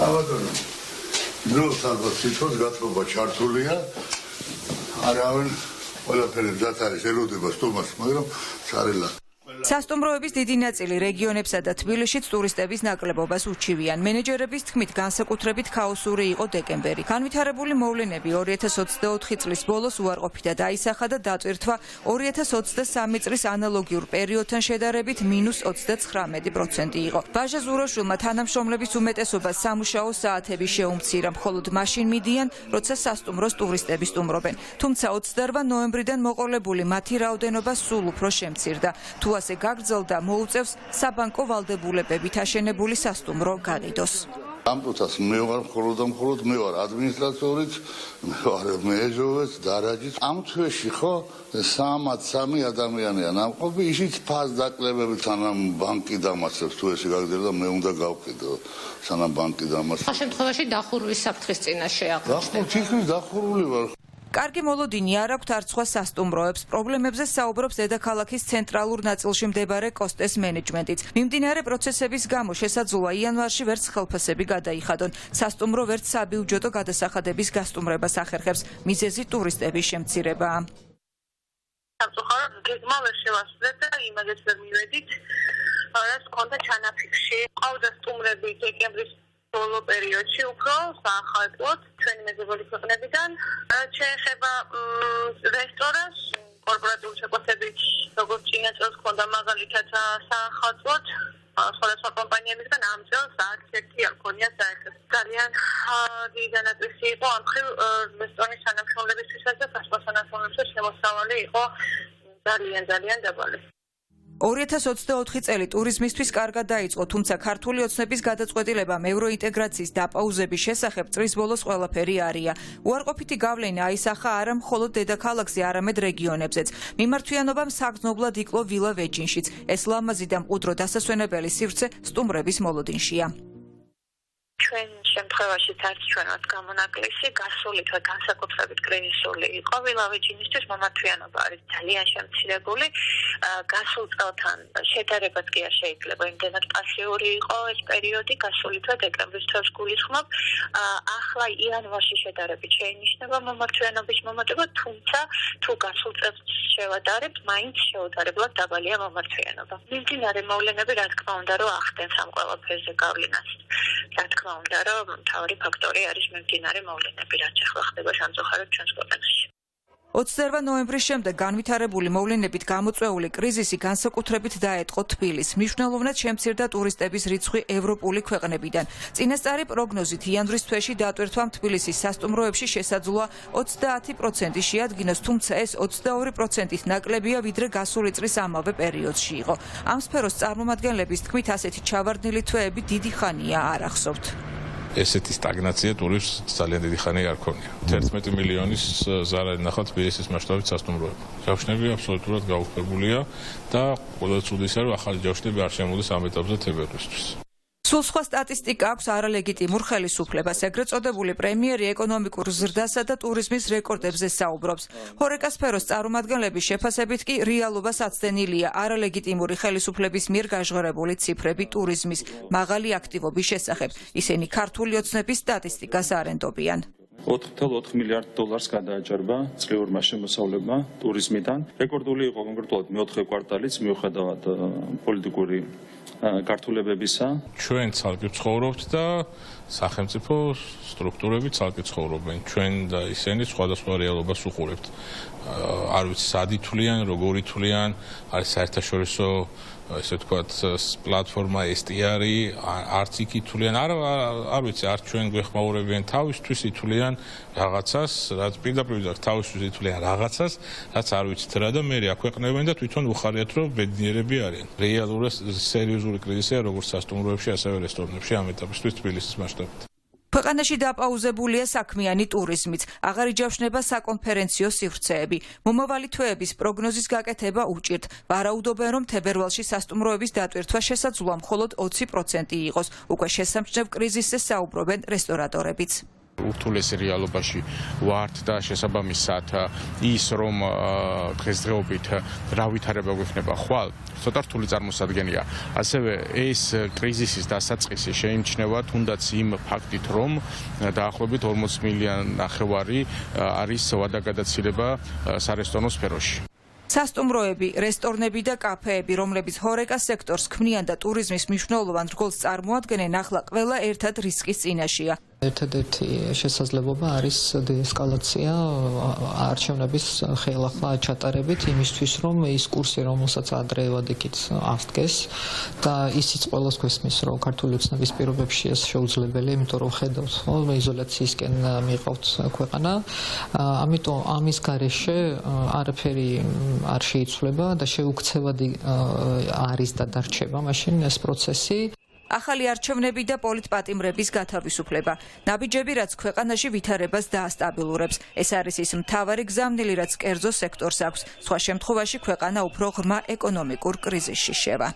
აბადონო. დროს ალბათ თვითონ გათხოვება ჩართულია. არავინ ყველაფერი მზად არის ელოდება სტუმარს, მაგრამ წარელა სასტუმროების დიდი ნაწილი რეგიონებსა და თბილისშიც ტურისტების ნაკლებობას უჩივიან. მენეჯერების თქმით, განსაკუთრებით ქაოსური იყო დეკემბერი. განვითარებული მოვლენები 2024 წლის ბოლოს უარყოფითად აისახა და დატვირთვა 2023 წლის ანალოგიურ პერიოდთან შედარებით -39% იყო. ბაჟა ზუროშვილმა თანამშრომლების უმეტესობას სამუშაო საათები შეუმცირა, მხოლოდ მაშინ მიდიან, როცა სასტუმროს ტურისტები სტუმრობენ. თუმცა 28 ნოემბრიდან მოყოლებული მათი რაოდენობა სულ უფრო შემცირდა. თუ ასე გაგრძელდა, მოუწევს საბანკო ვალდებულებებით აშენებული სასტუმრო გაყიდოს. ამ პროცესს მე ვარ მხოლოდ მე ვარ ადმინისტრატორიც, მე ვარ მეჟოვეც, დარაჯიც. ამ თვეში ხო 3 ადამიანია ნამყოფი, ისიც ფას დაკლებებით სანამ ბანკი დამასწრებს, თუ ესე გაგრძელდა მე უნდა გავყიდო სანამ ბანკი დამასწრებს. ამ შემთხვევაში დახურვის საფრთხის წინაშე აღნიშნეთ. თითქმის დახურული ვარ. კარგი მოლოდინი არ აქვთ არც სხვა სასტუმროებს. პრობლემებზე საუბრობს დედაქალაქის ცენტრალურ ნაწილში მდებარე კოსტეს მენეჯმენტიც. მიმდინარე პროცესების გამო შესაძლოა იანვარში ვერც ხელფასები გადაიხადონ. სასტუმრო ვერც საბიუჯეტო გადასახადების გასტუმრებას ახერხებს. მიზეზი ტურისტების შემცირებაა. სამწუხაროდ გეგმა ვერ შევასრულეთ და იმედებს ვერ მივედით, რაც ჰქონდა ჩანაფიქრში. ყავდა სტუმრები დეკემბრის ბოლო პერიოდში უფრო საახალწლოდ ჩვენი მეზობელი ქვეყნებიდან. რაც შეეხება რესტორანს, კორპორატიული შეკვეთები, როგორც წინა წელს ჰქონდა მაგალითად საახალწლოდ სხვადასხვა კომპანიებისგან, ამ წელს არც ერთი არ ჰქონია საერთოდ. ძალიან დიდი განაწილება იყო ამ ხილ რესტორნის თანამშრომლებისთვისაც და სასტუმრო თანამშრომლებისთვის შემოსავალი იყო ძალიან დაბალი. 2024 წელი ტურიზმისთვის კარგად დაიწყო, თუმცა ქართული ოცნების გადაწყვეტილებამ ევროინტეგრაციის დაპაუზების შესახებ წლის ბოლოს ყველაფერი არია. უარყოფითი გავლენა აისახა არა მხოლოდ დედაქალაქზე, არამედ რეგიონებზეც. მიმართვიანობამ საგრძნობლად იკლო ვილა ვეჯინშიც. ეს ლამაზი და მყუდრო დასასვენებელი სივრცე სტუმრების მოლოდინშია. ჩვენ შემთხვევაში არც ჩვენවත් გამონაკლისი გასული თვე განსაკუთრებით კრიზისული იყო. ვილა ვეჯინისთვის მომართვიანობა არის ძალიან შემცირებული. გასულ წელთან შედარებაც კი არ შეიძლება იმდენად პასიური იყო ეს პერიოდი. გასული თვე დეკემბრის თვეს გულისხმობ. ახლა იანვარში შედარებით შეინიშნება მომართვიანობის მომატება, თუმცა თუ გასულ წელს შევადარებთ, მაინც შეუდარებლად დაბალია მომართვიანობა. მიმდინარე მოვლენები რა თქმა უნდა რომ ახდენს ამ ყველაფერზე გავლენას. რა თქმა უნდა რომ მთავარი ფაქტორი არის მიმდინარე მოვლენები, რაც ახლა ხდება სამწუხაროდ ჩვენს ქვეყანაში. 28 ნოემბრის შემდეგ განვითარებული მოვლენებით გამოწვეული კრიზისი განსაკუთრებით დაეტყო თბილისს. მნიშვნელოვნად შემცირდა ტურისტების რიცხვი ევროპული ქვეყნებიდან. წინასწარი პროგნოზით იანვრის თვეში დატვირთვა თბილისის სასტუმროებში შესაძლოა 30% შეადგინოს, თუმცა ეს 22%-ით ნაკლებია, ვიდრე გასული წლის ამავე პერიოდში იყო. ამ სფეროს წარმომადგენლების თქმით, ასეთი ჩავარდნილი თვეები დიდი ხანია არ ახსოვთ. ესეთი სტაგნაცია ტურიზმს ძალიან დიდი ხანი არ ქონია. 11 მილიონის ზარალი ნახავთ თბილისის მასშტაბით სასტუმროები. ჯავშნები აბსოლუტურად გაუქმებულია და ყველა ცუდისა რომ ახალი ჯავშნები არ შემოდის ამ ეტაპზე თებერვლისთვის. სულ სხვა სტატისტიკა აქვს არალეგიტიმურ ხელისუფლებას. ეგრეთ წოდებული პრემიერი ეკონომიკურ ზრდასა და ტურიზმის რეკორდებზე საუბრობს. ჰორეკა სფეროს წარმომადგენლების შეფასებით კი რეალობა საცდენილია არალეგიტიმური ხელისუფლების მიერ გაჟღერებული ციფრები ტურიზმის მაღალი აქტივობის შესახებ. ისინი ქართული ოცნების სტატისტიკას არ ენდობიან. 4,4 მილიარდ დოლარს გადააჭარბა წლიურმა შემოსავლებმა ტურიზმიდან. რეკორდული იყო კონკრეტულად მეოთხე კვარტალიც მიუხედავად პოლიტიკური გართულებებისა. ჩვენ ცალკე ვცხოვრობთ და სახელმწიფო სტრუქტურები ცალკე ცხოვრობენ. ჩვენ და ისინი სხვადასხვა რეალობას უყურებთ. არ ვიცი, სად ითვლიან, როგორ ითვლიან, არის საერთაშორისო ესე ვთქვათ პლატფორმა STR-ი, არც იქ ითვლიან, არ ვიცი, არც ჩვენ გვეხმაურებიან თავისთვის ითვლიან რაღაცას, რაც პირდაპირ თავისთვის ითვლიან რაღაცას, რაც არ ვიცით რა და მე აქვეყნებენ და თვითონ უხარიათ რომ ბედნიერები არიან. რეალური სერიოზული კრიზისია როგორც სასტუმროებში, ასევე რესტორნებში ამ ეტაპისთვის თბილისის მასშტაბით. ქვეყანაში დაპაუზებულია საქმიანი ტურიზმიც, აღარ იჯავშნება საკონფერენციო სივრცეები. მომავალი თვეების პროგნოზის გაკეთება უჭირთ. ვარაუდობენ, რომ თებერვალში სასტუმროების დატვირთვა შესაძლოა მხოლოდ 20% იყოს. უკვე შესამჩნევ კრიზისზე საუბრობენ რესტორატორებიც. ურთულეს რეალობაში ვართ და შესაბამისად ის რომ დღესდღეობით რა ვითარება გვექნება ხვალ ცოტა რთული წარმოსადგენია. ასევე ეს კრიზისის დასაწყისი შეიმჩნევა თუნდაც იმ ფაქტით, რომ დაახლოებით 40 მილიონი არის ვადაგადაცილება სარესტორნო სფეროში. სასტუმროები, რესტორნები და კაფეები, რომლებიც ჰორეკას სექტორს ქმნიან და ტურიზმის მნიშვნელოვან რგოლს წარმოადგენენ, ახლა ყველა ერთად რისკის წინაშეა. ერთადერთი შესაძლებლობა არის დეესკალაცია არჩევნების ხელახლა ჩატარებით იმისთვის, რომ ის კურსი, რომელსაც ადრე ვადექით აღდგეს და ისიც ყველას გვესმის, რომ ქართული ოცნების პირობებში ეს შეუძლებელი, იმიტომ რომ ხედავთ, რომ იზოლაციისკენ მიყავთ ქვეყანა, ამიტომ ამის გარეშე არაფერი არ შეიცვლება და შეუქცევადი არის და დარჩება მაშინ ეს პროცესი. ახალი არჩევნები და პოლიტპატიმრების გათავისუფლება. ნაბიჯები, რაც ქვეყანაში ვითარებას დაასტაბილურებს. ეს არის ის მთავარი გზავნილი, რაც კერძო სექტორს აქვს. სხვა შემთხვევაში ქვეყანა უფრო ღრმა ეკონომიკურ კრიზისში შევა.